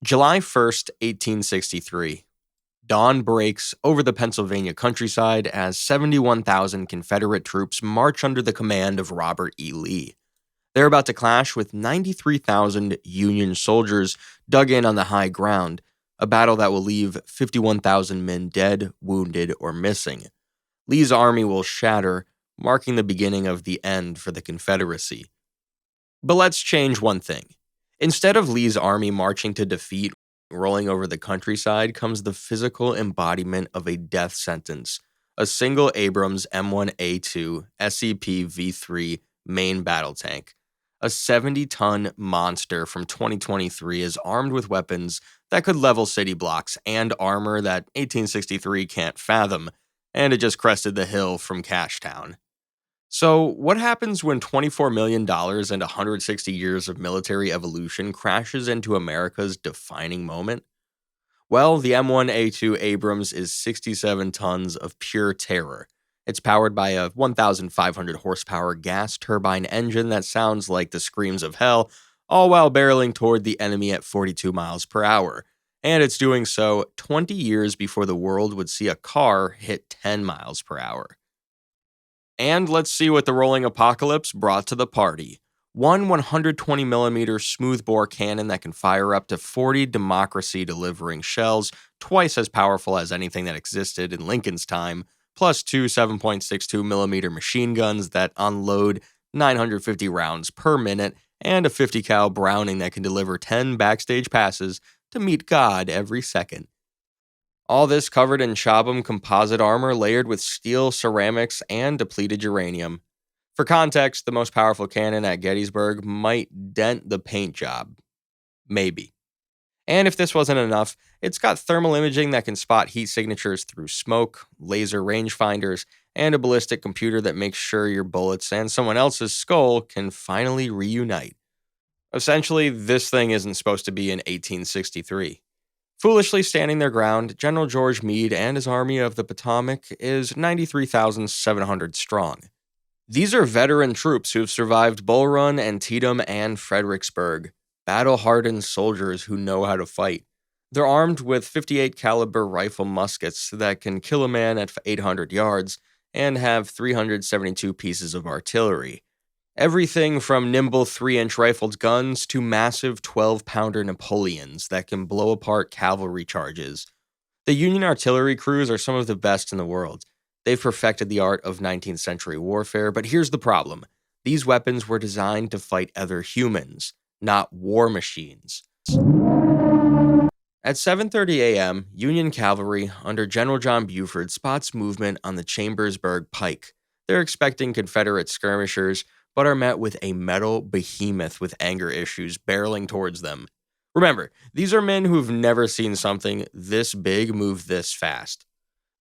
July 1st, 1863. Dawn breaks over the Pennsylvania countryside as 71,000 Confederate troops march under the command of Robert E. Lee. They're about to clash with 93,000 Union soldiers dug in on the high ground, a battle that will leave 51,000 men dead, wounded, or missing. Lee's army will shatter, marking the beginning of the end for the Confederacy. But let's change one thing. Instead of Lee's army marching to defeat, rolling over the countryside comes the physical embodiment of a death sentence, a single Abrams M1A2 SEP V3 main battle tank. A 70-ton monster from 2023 is armed with weapons that could level city blocks and armor that 1863 can't fathom, and it just crested the hill from Cashtown. So, what happens when $24 million and 160 years of military evolution crashes into America's defining moment? Well, the M1A2 Abrams is 67 tons of pure terror. It's powered by a 1,500 horsepower gas turbine engine that sounds like the screams of hell, all while barreling toward the enemy at 42 miles per hour. And it's doing so 20 years before the world would see a car hit 10 miles per hour. And let's see what the rolling apocalypse brought to the party. One 120mm smoothbore cannon that can fire up to 40 democracy-delivering shells, twice as powerful as anything that existed in Lincoln's time, plus two 7.62mm machine guns that unload 950 rounds per minute, and a 50 cal Browning that can deliver 10 backstage passes to meet God every second. All this covered in Chabum composite armor layered with steel, ceramics, and depleted uranium. For context, the most powerful cannon at Gettysburg might dent the paint job. Maybe. And if this wasn't enough, it's got thermal imaging that can spot heat signatures through smoke, laser rangefinders, and a ballistic computer that makes sure your bullets and someone else's skull can finally reunite. Essentially, this thing isn't supposed to be in 1863. Foolishly standing their ground, General George Meade and his Army of the Potomac is 93,700 strong. These are veteran troops who've survived Bull Run, Antietam, and Fredericksburg, battle-hardened soldiers who know how to fight. They're armed with 58 caliber rifle muskets that can kill a man at 800 yards and have 372 pieces of artillery. Everything from nimble 3-inch rifled guns to massive 12-pounder Napoleons that can blow apart cavalry charges. The Union artillery crews are some of the best in the world. They've perfected the art of 19th century warfare, but here's the problem. These weapons were designed to fight other humans, not war machines. At 7:30 a.m., Union cavalry under General John Buford spots movement on the Chambersburg Pike. They're expecting Confederate skirmishers, but are met with a metal behemoth with anger issues barreling towards them. Remember, these are men who've never seen something this big move this fast.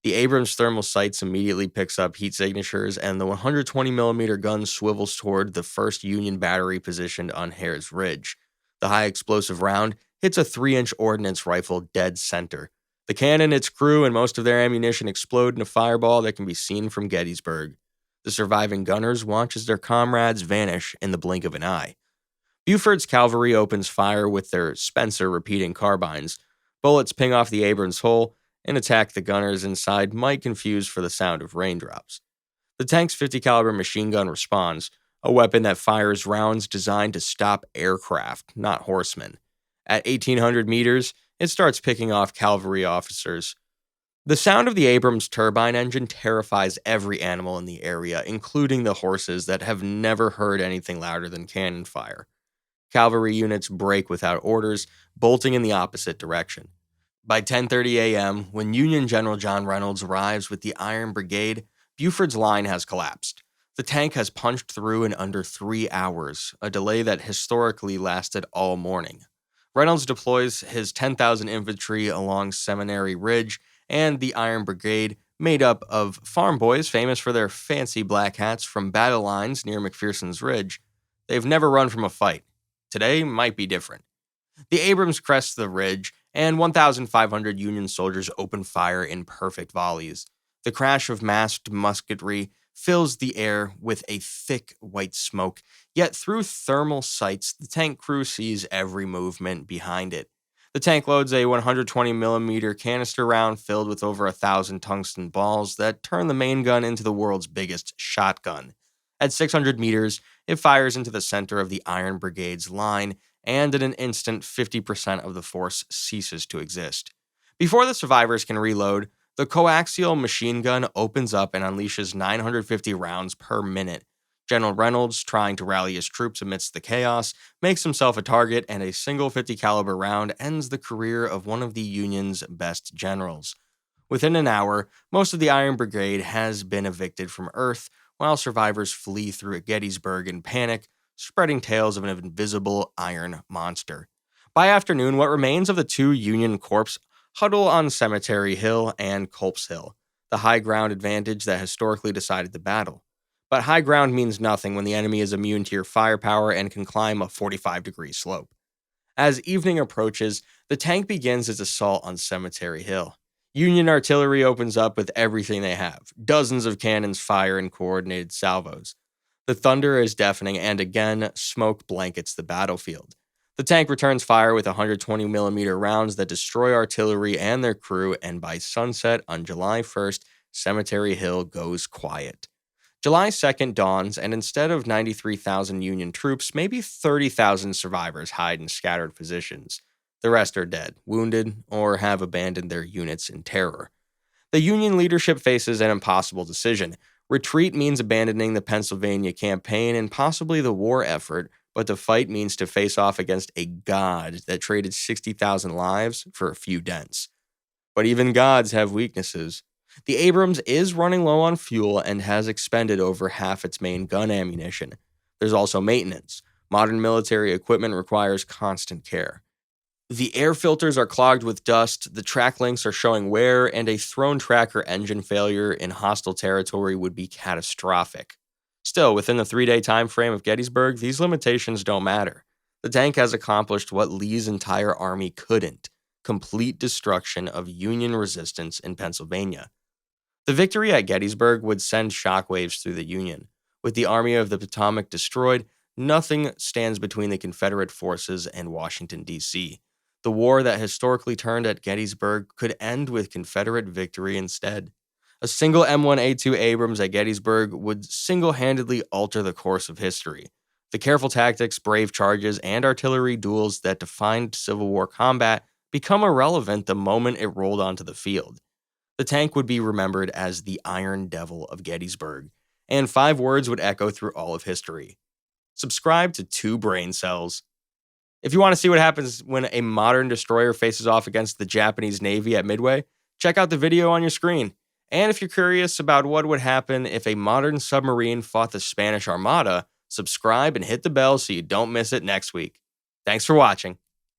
The Abrams thermal sights immediately picks up heat signatures, and the 120mm gun swivels toward the 1st Union battery positioned on Hare's Ridge. The high explosive round hits a 3-inch ordnance rifle dead center. The cannon, its crew, and most of their ammunition explode in a fireball that can be seen from Gettysburg. The surviving gunners watch as their comrades vanish in the blink of an eye. Buford's cavalry opens fire with their Spencer repeating carbines. Bullets ping off the Abrams hull and attack the gunners inside, might confuse for the sound of raindrops. The tank's 50 caliber machine gun responds, a weapon that fires rounds designed to stop aircraft, not horsemen. At 1,800 meters, it starts picking off cavalry officers. The sound of the Abrams turbine engine terrifies every animal in the area, including the horses that have never heard anything louder than cannon fire. Cavalry units break without orders, bolting in the opposite direction. By 10:30 a.m., when Union General John Reynolds arrives with the Iron Brigade, Buford's line has collapsed. The tank has punched through in under 3 hours, a delay that historically lasted all morning. Reynolds deploys his 10,000 infantry along Seminary Ridge, and the Iron Brigade, made up of farm boys famous for their fancy black hats from battle lines near McPherson's Ridge. They've never run from a fight. Today might be different. The Abrams crest the ridge, and 1,500 Union soldiers open fire in perfect volleys. The crash of masked musketry fills the air with a thick white smoke, yet through thermal sights, the tank crew sees every movement behind it. The tank loads a 120mm canister round filled with over 1,000 tungsten balls that turn the main gun into the world's biggest shotgun. At 600 meters, it fires into the center of the Iron Brigade's line, and in an instant, 50% of the force ceases to exist. Before the survivors can reload, the coaxial machine gun opens up and unleashes 950 rounds per minute. General Reynolds, trying to rally his troops amidst the chaos, makes himself a target, and a single 50 caliber round ends the career of one of the Union's best generals. Within an hour, most of the Iron Brigade has been evicted from Earth, while survivors flee through Gettysburg in panic, spreading tales of an invisible iron monster. By afternoon, what remains of the two Union corps huddle on Cemetery Hill and Culp's Hill, the high ground advantage that historically decided the battle. But high ground means nothing when the enemy is immune to your firepower and can climb a 45-degree slope. As evening approaches, the tank begins its assault on Cemetery Hill. Union artillery opens up with everything they have. Dozens of cannons fire in coordinated salvos. The thunder is deafening, and again, smoke blankets the battlefield. The tank returns fire with 120mm rounds that destroy artillery and their crew, and by sunset on July 1st, Cemetery Hill goes quiet. July 2nd dawns, and instead of 93,000 Union troops, maybe 30,000 survivors hide in scattered positions. The rest are dead, wounded, or have abandoned their units in terror. The Union leadership faces an impossible decision. Retreat means abandoning the Pennsylvania campaign and possibly the war effort, but to fight means to face off against a god that traded 60,000 lives for a few dents. But even gods have weaknesses. The Abrams is running low on fuel and has expended over half its main gun ammunition. There's also maintenance. Modern military equipment requires constant care. The air filters are clogged with dust, the track links are showing wear, and a thrown tracker engine failure in hostile territory would be catastrophic. Still, within the 3-day time frame of Gettysburg, these limitations don't matter. The tank has accomplished what Lee's entire army couldn't: complete destruction of Union resistance in Pennsylvania. The victory at Gettysburg would send shockwaves through the Union. With the Army of the Potomac destroyed, nothing stands between the Confederate forces and Washington, D.C. The war that historically turned at Gettysburg could end with Confederate victory instead. A single M1A2 Abrams at Gettysburg would single-handedly alter the course of history. The careful tactics, brave charges, and artillery duels that defined Civil War combat become irrelevant the moment it rolled onto the field. The tank would be remembered as the Iron Devil of Gettysburg, and 5 words would echo through all of history. Subscribe to 2 Brain Cells. If you want to see what happens when a modern destroyer faces off against the Japanese Navy at Midway, check out the video on your screen. And if you're curious about what would happen if a modern submarine fought the Spanish Armada, subscribe and hit the bell so you don't miss it next week. Thanks for watching.